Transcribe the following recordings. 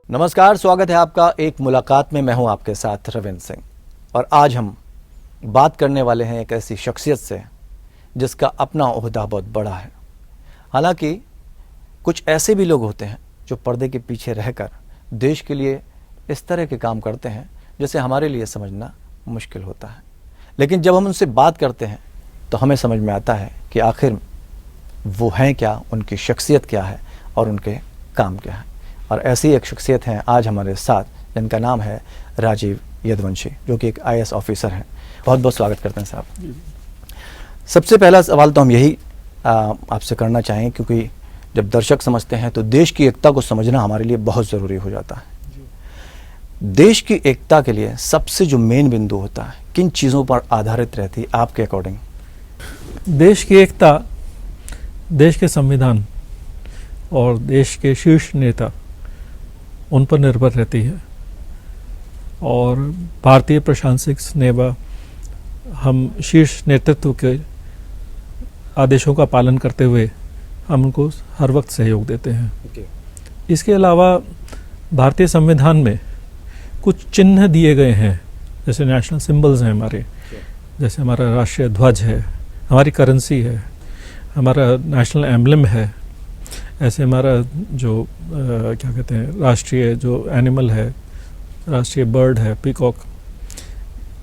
नमस्कार, स्वागत है आपका एक मुलाकात में। मैं हूं आपके साथ रविंद्र सिंह और आज हम बात करने वाले हैं एक ऐसी शख्सियत से जिसका अपना ओहदा बहुत बड़ा है। हालांकि कुछ ऐसे भी लोग होते हैं जो पर्दे के पीछे रहकर देश के लिए इस तरह के काम करते हैं जिसे हमारे लिए समझना मुश्किल होता है, लेकिन जब हम उनसे बात करते हैं तो हमें समझ में आता है कि आखिर वो हैं क्या, उनकी शख्सियत क्या है और उनके काम क्या है। और ऐसी एक शख्सियत हैं आज हमारे साथ, जिनका नाम है राजीव यदुवंशी, जो कि एक IAS ऑफिसर हैं। बहुत बहुत स्वागत करते हैं साहब। सबसे पहला सवाल तो हम यही आपसे करना चाहें, क्योंकि जब दर्शक समझते हैं तो देश की एकता को समझना हमारे लिए बहुत ज़रूरी हो जाता है। देश की एकता के लिए सबसे जो मेन बिंदु होता है, किन चीज़ों पर आधारित रहती है आपके अकॉर्डिंग? देश की एकता देश के संविधान और देश के शीर्ष नेता उन पर निर्भर रहती है। और भारतीय प्रशासनिक सेवा हम शीर्ष नेतृत्व के आदेशों का पालन करते हुए हम उनको हर वक्त सहयोग देते हैं। इसके अलावा भारतीय संविधान में कुछ चिन्ह दिए गए हैं, जैसे नेशनल सिंबल्स हैं हमारे, जैसे हमारा राष्ट्रीय ध्वज है, हमारी करेंसी है, हमारा नेशनल एम्बलम है, ऐसे हमारा जो क्या कहते हैं राष्ट्रीय जो एनिमल है, राष्ट्रीय बर्ड है पीकॉक।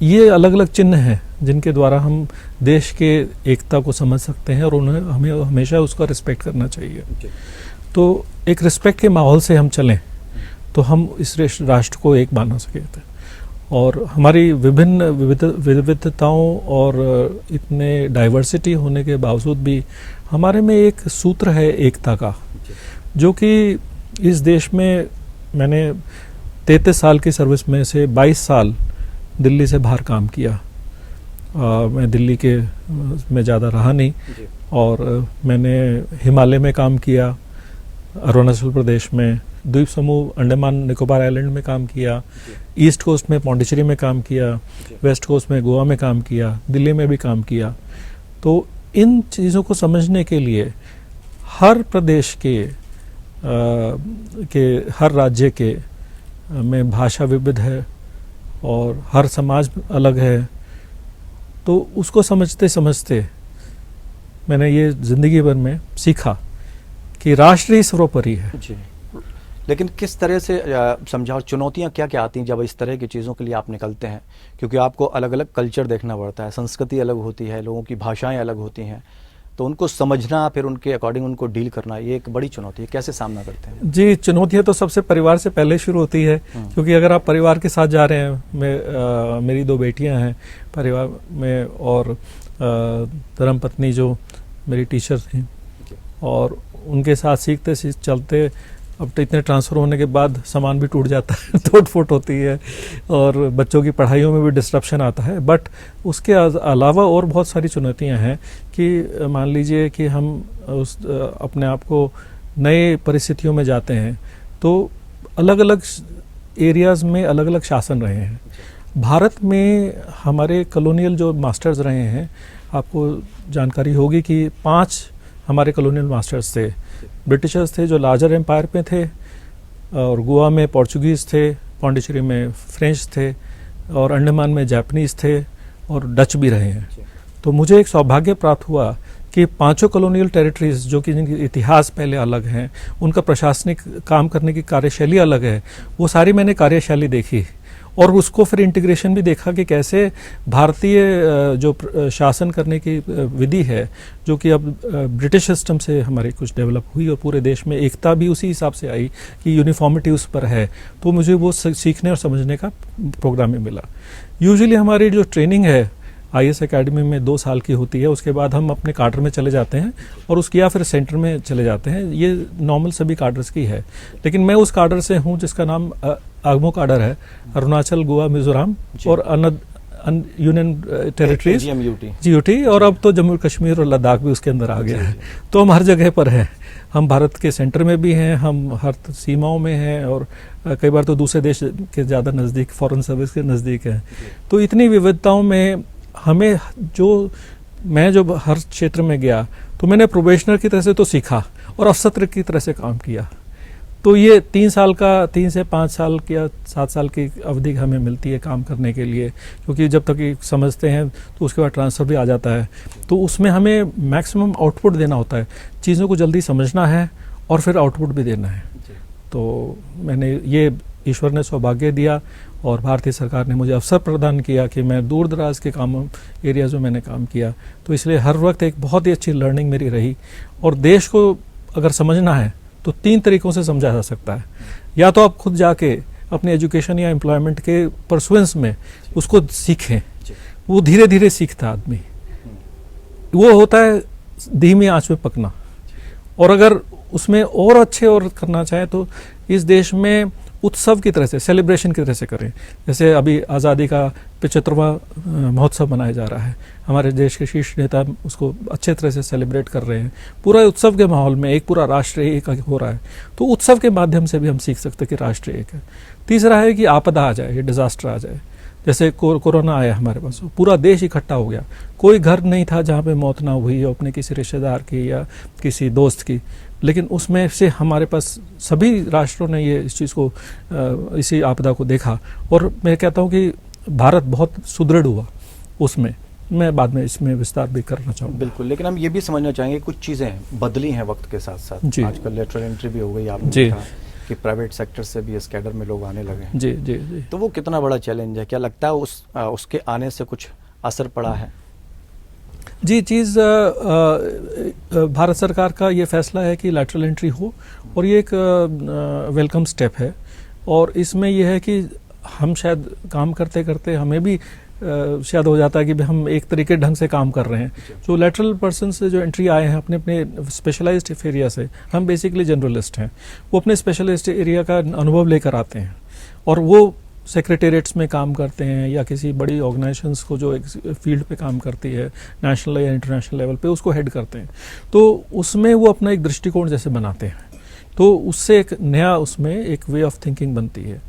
ये अलग अलग चिन्ह हैं जिनके द्वारा हम देश के एकता को समझ सकते हैं और उन्हें हमें हमेशा उसका रिस्पेक्ट करना चाहिए। तो एक रिस्पेक्ट के माहौल से हम चलें तो हम इस राष्ट्र को एक बना सके थे। और हमारी विभिन्न विविधताओं और इतने डाइवर्सिटी होने के बावजूद भी हमारे में एक सूत्र है एकता का, जो कि इस देश में मैंने 33 साल की सर्विस में से 22 साल दिल्ली से बाहर काम किया। मैं दिल्ली के में ज़्यादा रहा नहीं, और मैंने हिमालय में काम किया, अरुणाचल प्रदेश में, द्वीप समूह अंडमान निकोबार आइलैंड में काम किया, ईस्ट कोस्ट में पौंडीचेरी में काम किया, वेस्ट कोस्ट में गोवा में काम किया, दिल्ली में भी काम किया। तो इन चीज़ों को समझने के लिए हर प्रदेश के हर राज्य के में भाषा विविध है और हर समाज अलग है। तो उसको समझते समझते मैंने ये ज़िंदगी भर में सीखा कि राष्ट्र ही सर्वोपरि है। जी, लेकिन किस तरह से समझाओ, चुनौतियां क्या क्या आती हैं जब इस तरह की चीज़ों के लिए आप निकलते हैं? क्योंकि आपको अलग अलग कल्चर देखना पड़ता है, संस्कृति अलग होती है, लोगों की भाषाएं अलग होती हैं, तो उनको समझना, फिर उनके अकॉर्डिंग उनको डील करना, ये एक बड़ी चुनौती है। कैसे सामना करते हैं? जी, चुनौतियाँ तो सबसे परिवार से पहले शुरू होती है, क्योंकि अगर आप परिवार के साथ जा रहे हैं, मेरी 2 बेटियां हैं परिवार में, और धर्मपत्नी जो मेरी टीचर थी, और उनके साथ सीखते चलते अब तो इतने ट्रांसफ़र होने के बाद सामान भी टूट जाता है, टूट फूट होती है, और बच्चों की पढ़ाइयों में भी डिस्ट्रप्शन आता है। बट उसके अलावा और बहुत सारी चुनौतियां हैं कि मान लीजिए कि हम अपने आप को नए परिस्थितियों में जाते हैं, तो अलग अलग एरियाज़ में अलग अलग शासन रहे हैं। भारत में हमारे कॉलोनियल जो मास्टर्स रहे हैं, आपको जानकारी होगी कि 5 हमारे कॉलोनियल मास्टर्स थे। ब्रिटिशर्स थे जो लार्जर एम्पायर पे थे, और गोवा में पोर्चुगीज़ थे, पौंडीचेरी में फ्रेंच थे, और अंडमान में जापानीज़ थे, और डच भी रहे हैं। तो मुझे एक सौभाग्य प्राप्त हुआ कि 5 कॉलोनियल टेरिटरीज, जो कि जिनकी इतिहास पहले अलग हैं, उनका प्रशासनिक काम करने की कार्यशैली अलग है, वो सारी मैंने कार्यशैली देखी, और उसको फिर इंटीग्रेशन भी देखा कि कैसे भारतीय जो शासन करने की विधि है, जो कि अब ब्रिटिश सिस्टम से हमारी कुछ डेवलप हुई, और पूरे देश में एकता भी उसी हिसाब से आई कि यूनिफॉर्मिटी उस पर है। तो मुझे वो सीखने और समझने का प्रोग्राम में मिला। यूजुअली हमारी जो ट्रेनिंग है IAS एकेडमी में 2 साल की होती है, उसके बाद हम अपने काडर में चले जाते हैं, और उसके या फिर सेंटर में चले जाते हैं। ये नॉर्मल सभी काडर्स की है, लेकिन मैं उस काडर से हूँ जिसका नाम आगमो काडर है, अरुणाचल, गोवा, मिजोरम और यूनियन टेरिटरीज GUT, और अब तो जम्मू कश्मीर और लद्दाख भी उसके अंदर आ गया है। तो हम हर जगह पर हैं, हम भारत के सेंटर में भी हैं, हम हर सीमाओं में हैं, और कई बार तो दूसरे देश के ज़्यादा नज़दीक, फॉरेन सर्विस के नज़दीक हैं। तो इतनी विविधताओं में हमें मैं जब हर क्षेत्र में गया तो मैंने प्रोबेशनर की तरह से तो सीखा और अफसर की तरह से काम किया। तो ये 3 से 5 साल की या 7 साल की अवधि हमें मिलती है काम करने के लिए, क्योंकि जब तक ये समझते हैं तो उसके बाद ट्रांसफ़र भी आ जाता है। तो उसमें हमें मैक्सिमम आउटपुट देना होता है, चीज़ों को जल्दी समझना है और फिर आउटपुट भी देना है। तो मैंने ये ईश्वर ने सौभाग्य दिया और भारतीय सरकार ने मुझे अवसर प्रदान किया कि मैं दूर दराज के काम एरियाज़ में मैंने काम किया। तो इसलिए हर वक्त एक बहुत ही अच्छी लर्निंग मेरी रही। और देश को अगर समझना है तो 3 तरीक़ों से समझा जा सकता है। या तो आप खुद जाके अपने एजुकेशन या एम्प्लॉयमेंट के परसुएंस में उसको सीखें, वो धीरे धीरे सीखता आदमी, वो होता है धीमी आंच में पकना। और अगर उसमें और अच्छे और करना चाहें तो इस देश में उत्सव की तरह से, सेलिब्रेशन की तरह से करें। जैसे अभी आज़ादी का 75वां महोत्सव मनाया जा रहा है, हमारे देश के शीर्ष नेता उसको अच्छे तरह से सेलिब्रेट कर रहे हैं। पूरा उत्सव के माहौल में एक पूरा राष्ट्र एक हो रहा है, तो उत्सव के माध्यम से भी हम सीख सकते हैं कि राष्ट्र एक है। तीसरा है कि आपदा आ जाए, डिजास्टर आ जाए, जैसे कोरोना आया हमारे पास, पूरा देश इकट्ठा हो गया, कोई घर नहीं था जहाँ पे मौत ना हुई हो अपने किसी रिश्तेदार की या किसी दोस्त की, लेकिन उसमें से हमारे पास सभी राष्ट्रों ने ये इस चीज़ को, इसी आपदा को देखा। और मैं कहता हूँ कि भारत बहुत सुदृढ़ हुआ उसमें। मैं बाद में इसमें विस्तार भी करना चाहूँगा। बिल्कुल, लेकिन हम ये भी समझना चाहेंगे कुछ चीज़ें बदली हैं वक्त के साथ साथ। आजकल लेटरल एंट्री भी हो गई, आपने देखा कि प्राइवेट सेक्टर से भी इस कैडर में लोग आने लगे हैं। जी जी जी। तो वो कितना बड़ा चैलेंज है? क्या लगता है उसके आने से कुछ असर पड़ा है? जी, चीज़ भारत सरकार का ये फैसला है कि लैटरल एंट्री हो, और ये एक वेलकम स्टेप है। और इसमें यह है कि हम शायद काम करते करते हमें भी शायद हो जाता है कि हम एक तरीके ढंग से काम कर रहे हैं। जो लैटरल पर्सन से जो एंट्री आए हैं अपने अपने स्पेशलाइज्ड एरिया से, हम बेसिकली जनरलिस्ट हैं, वो अपने स्पेशलिस्ट एरिया का अनुभव लेकर आते हैं और वो सेक्रेटेरिएट्स में काम करते हैं या किसी बड़ी ऑर्गेनाइजेशंस को जो एक फील्ड पे काम करती है नेशनल या इंटरनेशनल लेवल पे, उसको हेड करते हैं। तो उसमें वो अपना एक दृष्टिकोण जैसे बनाते हैं, तो उससे एक नया उसमें एक वे ऑफ थिंकिंग बनती है।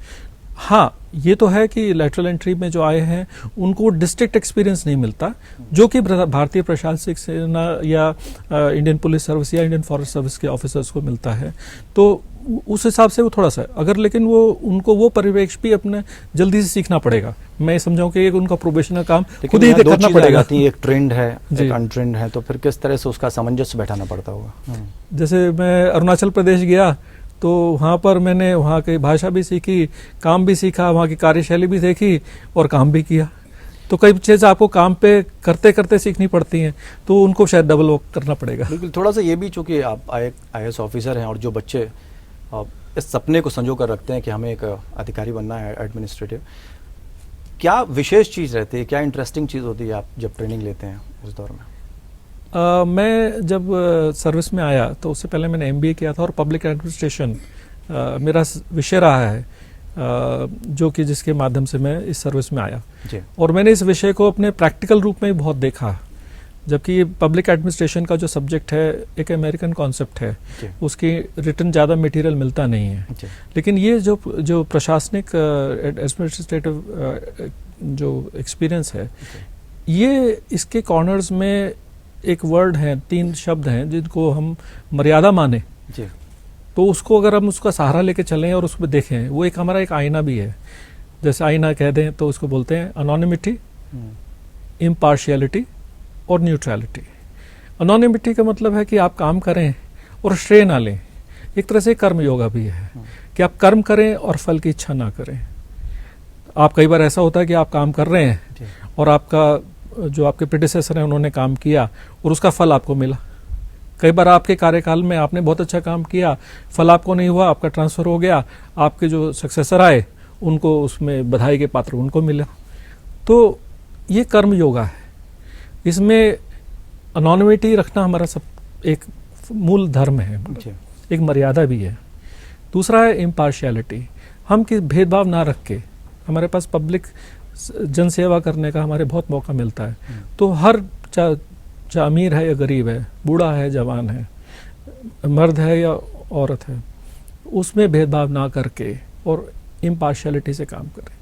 हाँ, ये तो है कि लैटरल एंट्री में जो आए हैं उनको डिस्ट्रिक्ट एक्सपीरियंस नहीं मिलता, जो कि भारतीय प्रशासनिक सेना या इंडियन पुलिस सर्विस या इंडियन फॉरेस्ट सर्विस के ऑफिसर्स को मिलता है। तो उस हिसाब से वो थोड़ा सा अगर, लेकिन वो उनको वो परिवेश भी अपने जल्दी से सीखना पड़ेगा। मैं समझाऊं कि एक उनका प्रोबेशनल काम खुद ही करना पड़ेगा। एक ट्रेंड है, एक अनट्रेंड है, तो फिर किस तरह से उसका सामंजस्य बैठाना पड़ता होगा। जैसे मैं अरुणाचल प्रदेश गया तो वहाँ पर मैंने वहाँ की भाषा भी सीखी, काम भी सीखा, वहाँ की कार्यशैली भी देखी और काम भी किया। तो कई चीज़ें आपको काम पे करते करते सीखनी पड़ती हैं, तो उनको शायद डबल वर्क करना पड़ेगा। बिल्कुल, थोड़ा सा ये भी, चूँकि आप IAS ऑफिसर हैं और जो बच्चे इस सपने को संजो कर रखते हैं कि हमें एक अधिकारी बनना है एडमिनिस्ट्रेटिव, क्या विशेष चीज़ रहती है, क्या इंटरेस्टिंग चीज़ होती है आप जब ट्रेनिंग लेते हैं उस दौर में? मैं जब सर्विस में आया तो उससे पहले मैंने MBA किया था और पब्लिक एडमिनिस्ट्रेशन मेरा विषय रहा है, जो कि जिसके माध्यम से मैं इस सर्विस में आया। और मैंने इस विषय को अपने प्रैक्टिकल रूप में भी बहुत देखा, जबकि पब्लिक एडमिनिस्ट्रेशन का जो सब्जेक्ट है एक अमेरिकन कॉन्सेप्ट है, उसकी रिटर्न ज़्यादा मटेरियल मिलता नहीं है। लेकिन ये जो प्रशासनिक एडमिनिस्ट्रेटिव जो एक्सपीरियंस है, ये इसके कॉर्नर्स में एक वर्ड है, 3 शब्द हैं जिनको हम मर्यादा माने, तो उसको अगर हम उसका सहारा लेके चलें और उसको देखें, वो एक हमारा एक आईना भी है। जैसे आईना कह दें तो उसको बोलते हैं अनोनिमिटी, इम्पार्शियलिटी और न्यूट्रलिटी। अनोनिमिटी का मतलब है कि आप काम करें और श्रेय ना लें। एक तरह से कर्म योगा भी है कि आप कर्म करें और फल की इच्छा ना करें। आप कई बार ऐसा होता है कि आप काम कर रहे हैं और आपका जो आपके प्रेडिसेसर हैं उन्होंने काम किया और उसका फल आपको मिला। कई बार आपके कार्यकाल में आपने बहुत अच्छा काम किया, फल आपको नहीं हुआ, आपका ट्रांसफ़र हो गया, आपके जो सक्सेसर आए उनको उसमें बधाई के पात्र उनको मिला। तो ये कर्म योगा है, इसमें अनोनिमिटी रखना हमारा सब एक मूल धर्म है, एक मर्यादा भी है। दूसरा है इम्पार्शियलिटी, हम किसी भेदभाव ना रख के, हमारे पास पब्लिक जन सेवा करने का हमारे बहुत मौका मिलता है, तो हर चाहे अमीर है या गरीब है, बूढ़ा है जवान है, मर्द है या औरत है, उसमें भेदभाव ना करके और इम्पार्शियलिटी से काम करें।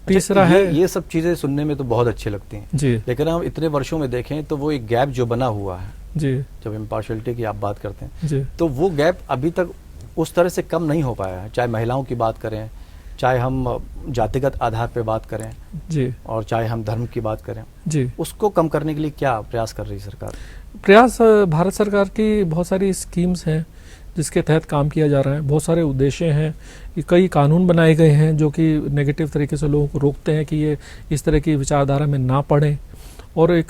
तीसरा है, ये सब चीज़ें सुनने में तो बहुत अच्छी लगती हैं जी, लेकिन हम इतने वर्षों में देखें तो वो एक गैप जो बना हुआ है जी, जब इम्पार्शियलिटी की आप बात करते हैं जी, तो वो गैप अभी तक उस तरह से कम नहीं हो पाया है, चाहे महिलाओं की बात करें, चाहे हम जातिगत आधार पे बात करें जी और चाहे हम धर्म की बात करें, जी। उसको कम करने के लिए क्या प्रयास कर रही है सरकार? प्रयास भारत सरकार की बहुत सारी स्कीम्स हैं जिसके तहत काम किया जा रहा है, बहुत सारे उद्देश्य हैं, कई कानून बनाए गए हैं जो कि नेगेटिव तरीके से लोगों को रोकते हैं कि ये इस तरह की विचारधारा में ना पड़ें, और एक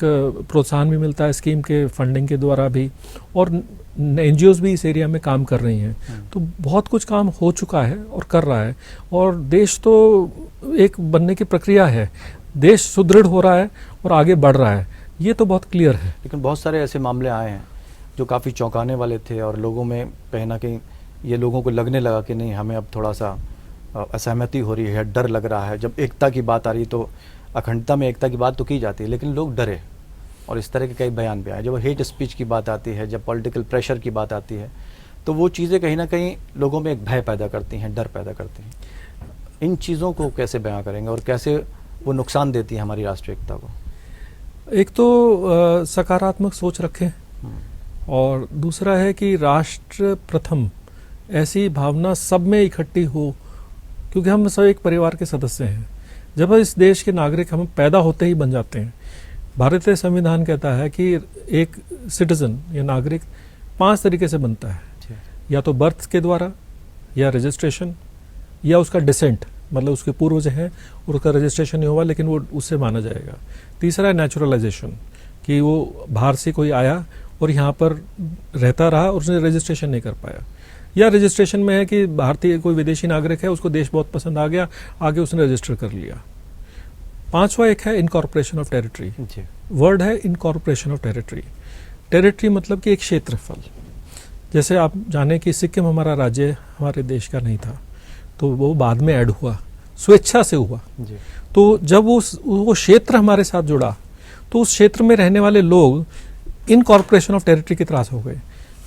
प्रोत्साहन भी मिलता है स्कीम के फंडिंग के द्वारा भी, और एनजीओज भी इस एरिया में काम कर रही हैं। तो बहुत कुछ काम हो चुका है और कर रहा है, और देश तो एक बनने की प्रक्रिया है, देश सुदृढ़ हो रहा है और आगे बढ़ रहा है, ये तो बहुत क्लियर है। लेकिन बहुत सारे ऐसे मामले आए हैं जो काफ़ी चौंकाने वाले थे और लोगों में कहीं ना कहीं ये लोगों को लगने लगा कि नहीं, हमें अब थोड़ा सा असहमति हो रही है, डर लग रहा है। जब एकता की बात आ रही तो अखंडता में एकता की बात तो की जाती है, लेकिन लोग डरे और इस तरह के कई बयान भी आए। जब हेट स्पीच की बात आती है, जब पॉलिटिकल प्रेशर की बात आती है, तो वो चीज़ें कहीं ना कहीं लोगों में एक भय पैदा करती हैं, डर पैदा करती हैं। इन चीज़ों को कैसे बयां करेंगे और कैसे वो नुकसान देती है हमारी राष्ट्रीय एकता को? एक तो सकारात्मक सोच रखें, और दूसरा है कि राष्ट्र प्रथम ऐसी भावना सब में इकट्ठी हो, क्योंकि हम सब एक परिवार के सदस्य हैं। जब इस देश के नागरिक हम पैदा होते ही बन जाते हैं, भारतीय संविधान कहता है कि एक सिटीजन या नागरिक 5 तरीके से बनता है, या तो बर्थ के द्वारा, या रजिस्ट्रेशन, या उसका डिसेंट, मतलब उसके पूर्वज हैं और उसका रजिस्ट्रेशन नहीं हुआ लेकिन वो उससे माना जाएगा। तीसरा है नेचुरलाइजेशन, कि वो बाहर से कोई आया और यहाँ पर रहता रहा और उसने रजिस्ट्रेशन नहीं कर पाया, या रजिस्ट्रेशन में है कि भारतीय कोई विदेशी नागरिक है, उसको देश बहुत पसंद आ गया, आगे उसने रजिस्टर कर लिया। 5वां एक है इनकॉर्पोरेशन ऑफ टेरिटरी। वर्ड है इनकॉर्पोरेशन ऑफ टेरिटरी। टेरिटरी मतलब कि एक क्षेत्रफल। जैसे आप जाने कि सिक्किम हमारा राज्य हमारे देश का नहीं था, तो वो बाद में ऐड हुआ, स्वेच्छा से हुआ। तो जब वो क्षेत्र हमारे साथ जुड़ा तो उस क्षेत्र में रहने वाले लोग इनकॉर्पोरेशन ऑफ टेरिटरी की तरह हो गए।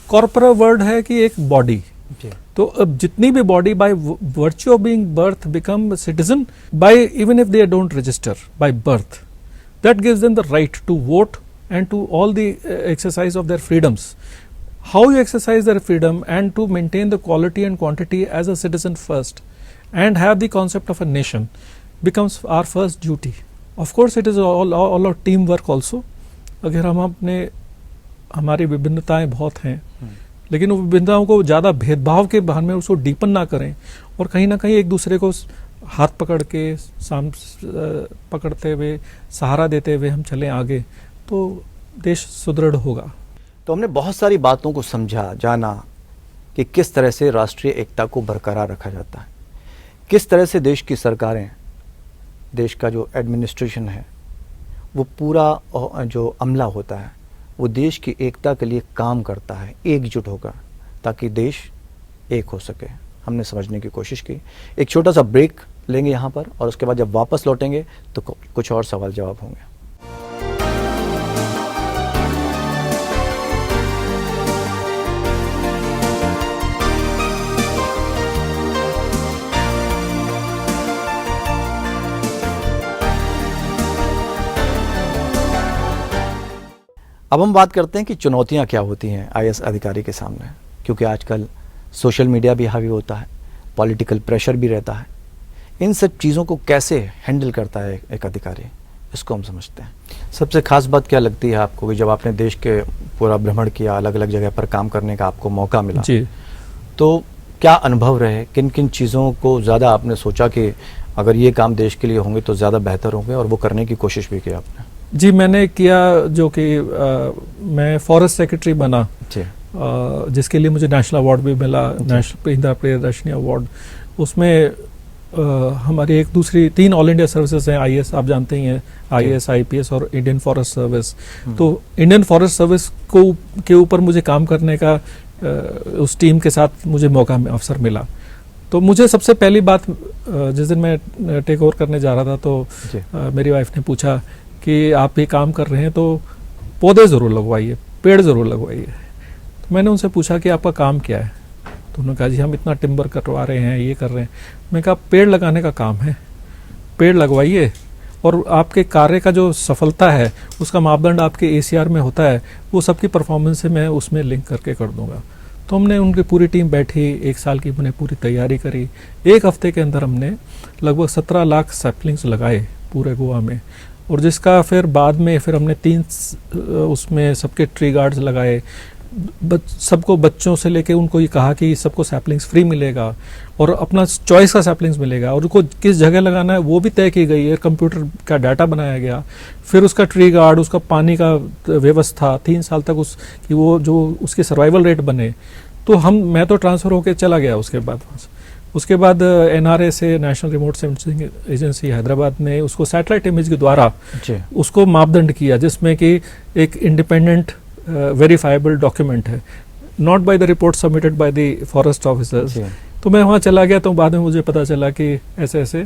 कॉर्पोरेट वर्ड है कि एक बॉडी, तो अब जितनी भी body by virtue of being birth become citizen by, even if they don't register by birth, that gives them the right to vote and to all the exercise of their freedoms. How you exercise their freedom and to maintain the quality and quantity as a citizen first and have the concept of a nation becomes our first duty. Of course it is all our teamwork also. अगर हम अपने हमारी विभिन्नताएं बहुत हैं, लेकिन वो विभिन्नताओं को ज़्यादा भेदभाव के बहाने में उसको डीपन ना करें और कहीं ना कहीं एक दूसरे को हाथ पकड़ के पकड़ते हुए, सहारा देते हुए हम चलें आगे, तो देश सुदृढ़ होगा। तो हमने बहुत सारी बातों को समझा, जाना कि किस तरह से राष्ट्रीय एकता को बरकरार रखा जाता है, किस तरह से देश की सरकारें, देश का जो एडमिनिस्ट्रेशन है, वो पूरा जो अमला होता है वो देश की एकता के लिए काम करता है एकजुट होकर, ताकि देश एक हो सके। हमने समझने की कोशिश की। एक छोटा सा ब्रेक लेंगे यहाँ पर, और उसके बाद जब वापस लौटेंगे तो कुछ और सवाल जवाब होंगे। अब हम बात करते हैं कि चुनौतियां क्या होती हैं आईएएस अधिकारी के सामने, क्योंकि आजकल सोशल मीडिया भी हावी होता है, पॉलिटिकल प्रेशर भी रहता है। इन सब चीज़ों को कैसे हैंडल करता है एक अधिकारी, इसको हम समझते हैं। सबसे खास बात क्या लगती है आपको कि जब आपने देश के पूरा भ्रमण किया, अलग अलग जगह पर काम करने का आपको मौका मिला जी, तो क्या अनुभव रहे? किन किन चीज़ों को ज़्यादा आपने सोचा कि अगर ये काम देश के लिए होंगे तो ज़्यादा बेहतर होंगे, और वो करने की कोशिश भी की आपने? जी, मैंने किया, जो कि मैं फॉरेस्ट सेक्रेटरी बना, जिसके लिए मुझे नेशनल अवार्ड भी मिला, नेशनल इंदिरा प्रियदर्शनी अवार्ड। उसमें हमारी एक दूसरी 3 ऑल इंडिया सर्विसेज हैं आईएएस, आप जानते ही हैं, आईएएस, आईपीएस और इंडियन फॉरेस्ट सर्विस। तो इंडियन फॉरेस्ट सर्विस के ऊपर मुझे काम करने का उस टीम के साथ मुझे मौका, अवसर मिला। तो मुझे सबसे पहली बात, जिस दिन मैं टेक ओवर करने जा रहा था तो मेरी वाइफ ने पूछा कि आप ये काम कर रहे हैं तो पौधे ज़रूर लगवाइए, पेड़ ज़रूर लगवाइए। तो मैंने उनसे पूछा कि आपका काम क्या है? तो उन्होंने कहा जी हम इतना टिम्बर कटवा रहे हैं, ये कर रहे हैं। मैं कहा पेड़ लगाने का काम है, पेड़ लगवाइए, और आपके कार्य का जो सफलता है उसका मापदंड आपके एसीआर में होता है, वो सबकी परफॉर्मेंस से मैं उसमें लिंक करके कर दूंगा। तो हमने उनकी पूरी टीम बैठी, 1 साल की हमने पूरी तैयारी करी। 1 हफ्ते के अंदर हमने लगभग 17 लाख सैपलिंग्स लगाए पूरे गोवा में, और जिसका फिर बाद में फिर हमने 3 उसमें सबके ट्री गार्ड्स लगाए। सबको बच्चों से लेके उनको ये कहा कि सबको सैपलिंग्स फ्री मिलेगा और अपना चॉइस का सैपलिंग्स मिलेगा, और उनको किस जगह लगाना है वो भी तय की गई है। कंप्यूटर का डाटा बनाया गया, फिर उसका ट्री गार्ड, उसका पानी का व्यवस्था, 3 साल तक कि वो जो उसके सर्वाइवल रेट बने। तो मैं तो ट्रांसफ़र होकर चला गया उसके बाद NRA से, national remote sensing agency Hyderabad ने उसको सैटेलाइट इमेज के द्वारा उसको मापदंड किया, जिसमें कि एक इंडिपेंडेंट वेरीफाइबल डॉक्यूमेंट है, not by the report submitted by the forest officers. तो मैं वहाँ चला गया, तो बाद में मुझे पता चला कि ऐसे ऐसे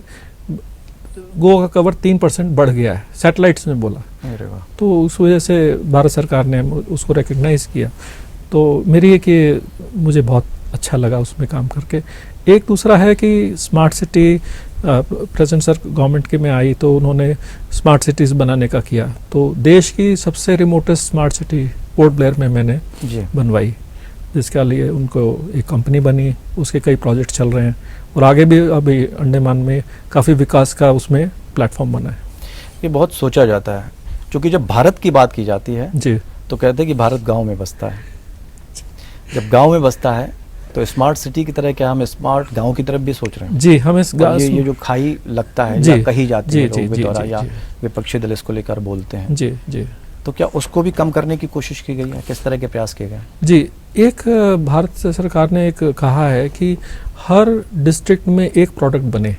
गोवा का कवर 3% बढ़ गया है, सैटेलाइट्स ने बोला। तो उस वजह से भारत सरकार ने उसको रिकग्नाइज किया। तो मेरी है कि मुझे बहुत अच्छा लगा उसमें काम करके। एक दूसरा है कि smart city, present sir government के में आई तो उन्होंने स्मार्ट सिटीज़ बनाने का किया। तो देश की सबसे remotest smart city port Blair में मैंने बनवाई, जिसके लिए उनको एक कंपनी बनी, उसके कई प्रोजेक्ट चल रहे हैं, और आगे भी अभी अंडमान में काफ़ी विकास का उसमें प्लेटफॉर्म बना है। ये बहुत सोचा जाता है, क्योंकि जब भारत की बात की जाती है जी तो कहते हैं कि भारत गांव में बसता है। जब गांव में बसता है तो स्मार्ट सिटी की तरह क्या हम स्मार्ट गांव की तरफ भी सोच रहे हैं? जी, हम इस ये जो खाई लगता है या कही जाती है लोगों के द्वारा, या विपक्षी दल इसको लेकर बोलते हैं, जी जी, तो क्या उसको भी कम करने की कोशिश की गई है? किस तरह के प्रयास किए गए? जी, एक भारत सरकार ने एक कहा है कि हर डिस्ट्रिक्ट में एक प्रोडक्ट बने,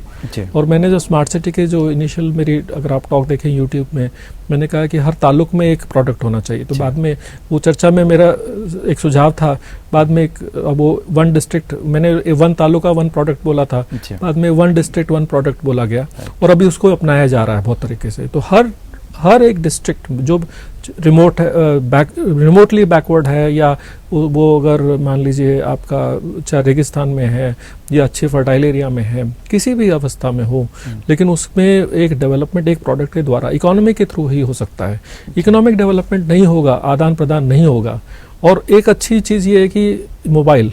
और मैंने जो स्मार्ट सिटी के जो इनिशियल मेरी अगर आप टॉक देखें यूट्यूब में, मैंने कहा कि हर ताल्लुक में एक प्रोडक्ट होना चाहिए। तो बाद में वो चर्चा में मेरा एक सुझाव था, बाद में वो 1 डिस्ट्रिक्ट, मैंने 1 तालुका 1 प्रोडक्ट बोला था, बाद में 1 डिस्ट्रिक्ट 1 प्रोडक्ट बोला गया, और अभी उसको अपनाया जा रहा है बहुत तरीके से। तो हर एक डिस्ट्रिक्ट जो रिमोटली बैकवर्ड है, या वो अगर मान लीजिए आपका चाहे रेगिस्तान में है या अच्छे फर्टाइल एरिया में है, किसी भी अवस्था में हो, लेकिन उसमें एक डेवलपमेंट एक प्रोडक्ट के द्वारा इकोनॉमी के थ्रू ही हो सकता है। इकोनॉमिक डेवलपमेंट नहीं होगा, आदान प्रदान नहीं होगा। और एक अच्छी चीज़ ये है कि मोबाइल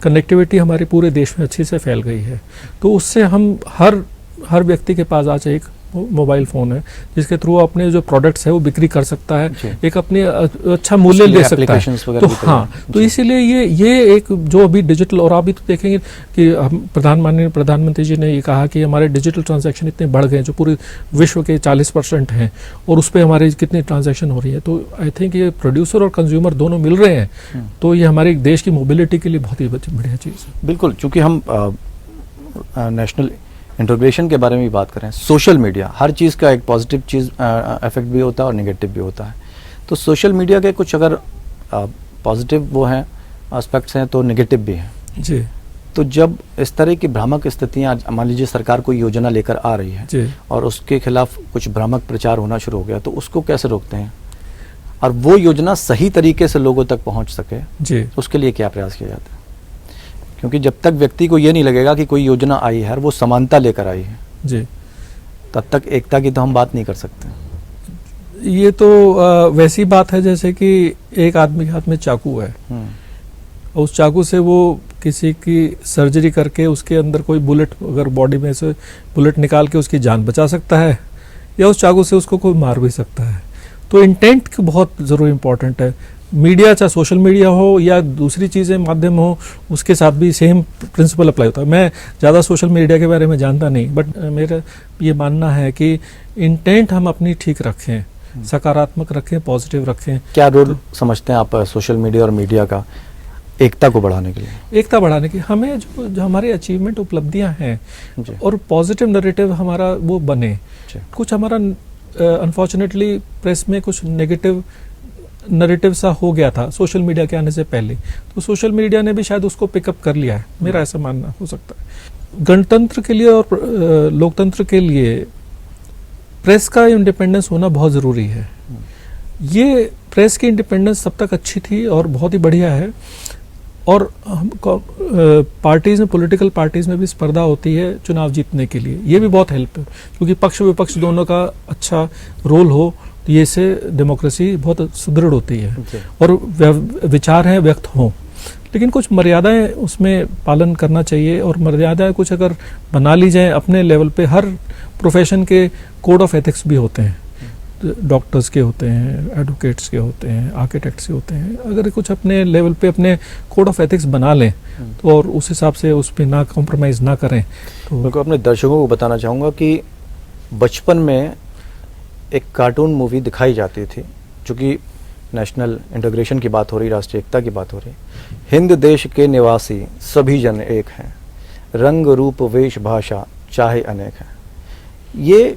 कनेक्टिविटी हमारे पूरे देश में अच्छी से फैल गई है, तो उससे हम हर व्यक्ति के पास आज एक मोबाइल फ़ोन है, जिसके थ्रू अपने जो प्रोडक्ट्स है वो बिक्री कर सकता है, एक अपने अच्छा मूल्य ले सकता है। तो हाँ, तो इसीलिए ये एक जो अभी डिजिटल, और अभी तो देखेंगे कि प्रधानमंत्री जी ने ये कहा कि हमारे डिजिटल ट्रांजैक्शन इतने बढ़ गए, जो पूरे विश्व के 40% हैं, और उस पर हमारी कितनी ट्रांजैक्शन हो रही है। तो आई थिंक ये प्रोड्यूसर और कंज्यूमर दोनों मिल रहे हैं, तो ये हमारे देश की मोबिलिटी के लिए बहुत ही बढ़िया चीज़ है। बिल्कुल, चूँकि हम नेशनल इंटीग्रेशन के बारे में भी बात करें, सोशल मीडिया, हर चीज़ का एक पॉजिटिव चीज़ इफेक्ट भी होता है और नेगेटिव भी होता है। तो सोशल मीडिया के कुछ अगर पॉजिटिव वो हैं एस्पेक्ट्स हैं, तो नेगेटिव भी हैं जी। तो जब इस तरह की भ्रामक स्थितियाँ, मान लीजिए सरकार कोई योजना लेकर आ रही है जी, और उसके खिलाफ कुछ भ्रामक प्रचार होना शुरू हो गया, तो उसको कैसे रोकते हैं और वो योजना सही तरीके से लोगों तक पहुँच सके जी, उसके लिए क्या प्रयास किया जाता है? क्योंकि जब तक व्यक्ति को ये नहीं लगेगा कि कोई योजना आई है और वो समानता लेकर आई है जी, तब तक एकता की तो हम बात नहीं कर सकते। ये तो वैसी बात है जैसे कि एक आदमी के हाथ में चाकू है, और उस चाकू से वो किसी की सर्जरी करके उसके अंदर कोई बुलेट, अगर बॉडी में से बुलेट निकाल के उसकी जान बचा सकता है, या उस चाकू से उसको कोई मार भी सकता है। तो इंटेंट बहुत ज़रूर इम्पॉर्टेंट है। मीडिया, चाहे सोशल मीडिया हो या दूसरी चीज़ें माध्यम हो, उसके साथ भी सेम प्रिंसिपल अप्लाई होता है। मैं ज़्यादा सोशल मीडिया के बारे में जानता नहीं, बट मेरा ये मानना है कि इंटेंट हम अपनी ठीक रखें, सकारात्मक रखें, पॉजिटिव रखें। क्या रोल समझते हैं आप सोशल मीडिया और मीडिया का एकता को बढ़ाने के लिए? एकता बढ़ाने की हमें जो हमारे अचीवमेंट, उपलब्धियां हैं, और पॉजिटिव नैरेटिव हमारा वो बने। कुछ हमारा अनफॉर्चुनेटली प्रेस में कुछ नेगेटिव नैरेटिव सा हो गया था सोशल मीडिया के आने से पहले, तो सोशल मीडिया ने भी शायद उसको पिकअप कर लिया है, मेरा ऐसा मानना हो सकता है। गणतंत्र के लिए और लोकतंत्र के लिए प्रेस का इंडिपेंडेंस होना बहुत ज़रूरी है। ये प्रेस की इंडिपेंडेंस तब तक अच्छी थी और बहुत ही बढ़िया है, और पार्टीज़ में, पॉलिटिकल पार्टीज़ में भी स्पर्धा होती है चुनाव जीतने के लिए, ये भी बहुत हेल्प है, क्योंकि पक्ष विपक्ष दोनों का अच्छा रोल हो, तो ये से डेमोक्रेसी बहुत सुदृढ़ होती है और विचार हैं व्यक्त हों। लेकिन कुछ मर्यादाएं उसमें पालन करना चाहिए, और मर्यादाएं कुछ अगर बना ली जाएं अपने लेवल पे, हर प्रोफेशन के कोड ऑफ एथिक्स भी होते हैं, डॉक्टर्स के होते हैं, एडवोकेट्स के होते हैं, आर्किटेक्ट्स के होते हैं, अगर कुछ अपने लेवल पे अपने कोड ऑफ एथिक्स बना लें तो और उस हिसाब से उस पर ना कॉम्प्रोमाइज ना करें तो। बिल्कुल, अपने दर्शकों को बताना चाहूँगा कि बचपन में एक कार्टून मूवी दिखाई जाती थी, चूँकि नेशनल इंटीग्रेशन की बात हो रही, राष्ट्रीय एकता की बात हो रही, हिंद देश के निवासी सभी जन एक हैं, रंग रूप वेश भाषा चाहे अनेक हैं। ये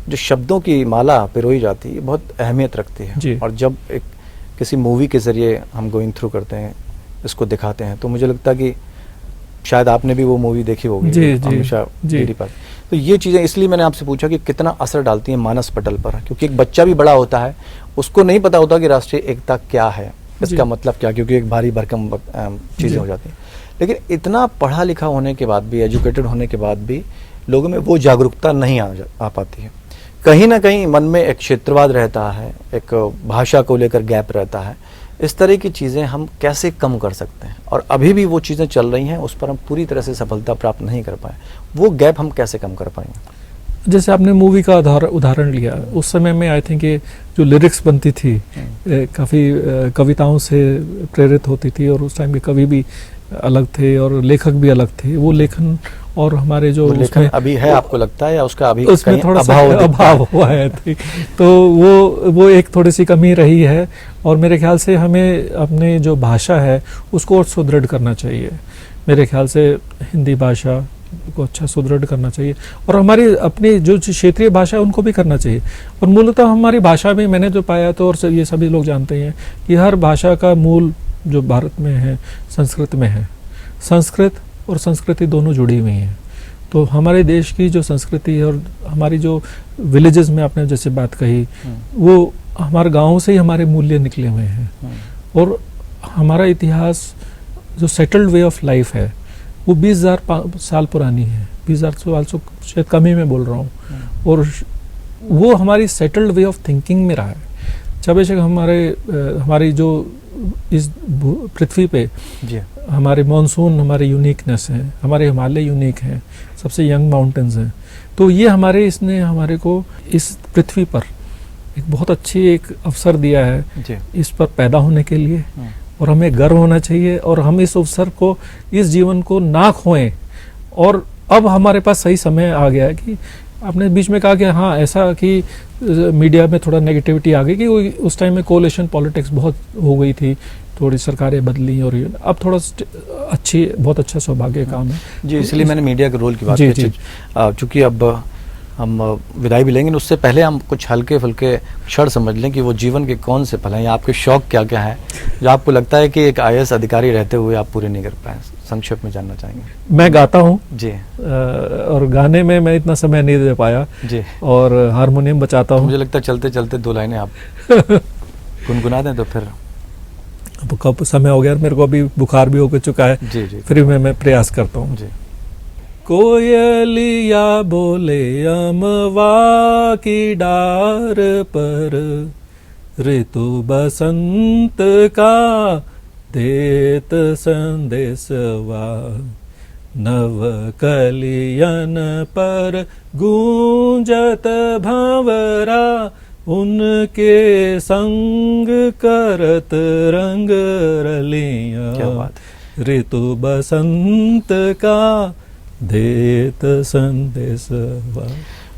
जो शब्दों की माला पिरोई जाती है बहुत अहमियत रखती है, और जब एक किसी मूवी के ज़रिए हम गोइंग थ्रू करते हैं, इसको दिखाते हैं, तो मुझे लगता है कि शायद आपने भी वो मूवी देखी होगी हमेशा टीवी पर। तो ये चीज़ें इसलिए मैंने आपसे पूछा कि कितना असर डालती हैं मानस पटल पर, क्योंकि एक बच्चा भी बड़ा होता है, उसको नहीं पता होता कि राष्ट्रीय एकता क्या है, इसका मतलब क्या, क्योंकि एक भारी भरकम चीज़ें हो जाती हैं। लेकिन इतना पढ़ा लिखा होने के बाद भी, एजुकेटेड होने के बाद भी लोगों में वो जागरूकता नहीं आ पाती है। कहीं ना कहीं मन में एक क्षेत्रवाद रहता है, एक भाषा को लेकर गैप रहता है। इस तरह की चीज़ें हम कैसे कम कर सकते हैं, और अभी भी वो चीज़ें चल रही हैं, उस पर हम पूरी तरह से सफलता प्राप्त नहीं कर पाए, वो गैप हम कैसे कम कर पाएंगे? जैसे आपने मूवी का उदाहरण लिया, उस समय में आई थिंक ये जो लिरिक्स बनती थी काफ़ी कविताओं से प्रेरित होती थी, और उस टाइम के कवि भी अलग थे और लेखक भी अलग थे। वो लेखन और हमारे जो लेखन अभी है, आपको लगता है, या उसका अभी उसमें थोड़ा सा अभाव हुआ है तो वो एक थोड़ी सी कमी रही है, और मेरे ख्याल से हमें अपने जो भाषा है उसको और सुदृढ़ करना चाहिए। मेरे ख्याल से हिंदी भाषा को अच्छा सुदृढ़ करना चाहिए, और हमारी अपनी जो क्षेत्रीय भाषा है उनको भी करना चाहिए। और मूलतः हमारी भाषा में मैंने जो पाया, तो और ये सभी लोग जानते हैं कि हर भाषा का मूल जो भारत में है संस्कृत में है। संस्कृत और संस्कृति दोनों जुड़ी हुई हैं। तो हमारे देश की जो संस्कृति है, और हमारी जो विलेजेस में आपने जैसे बात कही, वो हमारे गाँव से ही हमारे मूल्य निकले हुए हैं, और हमारा इतिहास जो सेटल्ड वे ऑफ लाइफ है वो 20,000 साल पुरानी है। 20,000 साल से शायद कम ही मैं बोल रहा हूँ, और वो हमारी सेटल्ड वे ऑफ थिंकिंग में रहा है। बेशक हमारी जो इस पृथ्वी पे हमारे मॉनसून हमारे यूनिकनेस हैं, हमारे हिमालय यूनिक हैं, सबसे यंग माउंटेन्स हैं। तो ये इसने हमारे को इस पृथ्वी पर एक बहुत अच्छी एक अवसर दिया है इस पर पैदा होने के लिए, और हमें गर्व होना चाहिए, और हम इस अवसर को, इस जीवन को ना खोएं। और अब हमारे पास सही समय आ गया है कि आपने बीच में कहा कि हाँ, ऐसा कि मीडिया में थोड़ा नेगेटिविटी आ गई कि उस टाइम में कोलिशन पॉलिटिक्स बहुत हो गई थी, थोड़ी सरकारें बदली, और अब थोड़ा बहुत अच्छा सौभाग्य काम है जी। इसलिए मैंने मीडिया के रोल की बात की, चूँकि अब हम विदाई भी लेंगे, उससे पहले हम कुछ हल्के फुल्के क्षण समझ लें कि वो जीवन के कौन से पल हैं, या आपके शौक क्या क्या हैं जो आपको लगता है कि एक IAS अधिकारी रहते हुए आप पूरे नहीं कर पाए। संक्षेप में जानना चाहेंगे। मैं गाता हूँ जी, और गाने में मैं इतना समय नहीं दे पाया जी, और हारमोनियम बजाता हूँ। मुझे लगता है चलते चलते 2 लाइनें आप गुनगुना दें तो फिर। अब कब समय हो गया, मेरे को अभी बुखार भी हो चुका है जी जी, फिर मैं प्रयास करता हूँ जी। कोयलिया बोले अमवा की डार पर, ऋतु बसंत का देत संदेशवा, नव कलियन पर गूंजत भंवरा, उनके संग करत रंग रलियां, ऋतु बसंत का देत संदेशवा।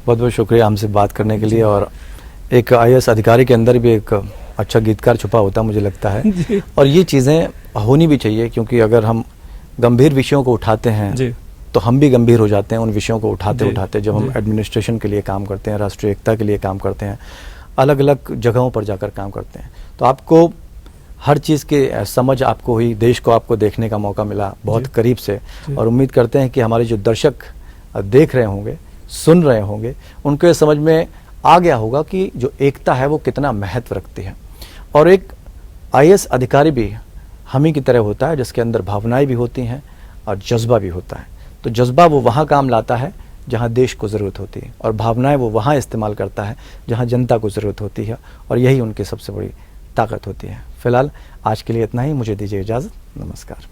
बहुत बहुत शुक्रिया हमसे बात करने के लिए। और एक IAS अधिकारी के अंदर भी एक अच्छा गीतकार छुपा होता है मुझे लगता है, और ये चीज़ें होनी भी चाहिए, क्योंकि अगर हम गंभीर विषयों को उठाते हैं तो हम भी गंभीर हो जाते हैं उन विषयों को उठाते उठाते। जब हम एडमिनिस्ट्रेशन के लिए काम करते हैं, राष्ट्रीय एकता के लिए काम करते हैं, अलग अलग जगहों पर जाकर काम करते हैं, तो आपको हर चीज़ की समझ आपको हुई, देश को आपको देखने का मौका मिला बहुत करीब से। और उम्मीद करते हैं कि हमारे जो दर्शक देख रहे होंगे, सुन रहे होंगे, उनको ये समझ में आ गया होगा कि जो एकता है वो कितना महत्व रखती है। और एक IAS अधिकारी भी हम ही की तरह होता है, जिसके अंदर भावनाएं भी होती हैं और जज्बा भी होता है। तो जज्बा वो वहाँ काम लाता है जहाँ देश को ज़रूरत होती है, और भावनाएं वो वहाँ इस्तेमाल करता है जहाँ जनता को ज़रूरत होती है, और यही उनकी सबसे बड़ी ताकत होती है। फिलहाल आज के लिए इतना ही, मुझे दीजिए इजाज़त। नमस्कार।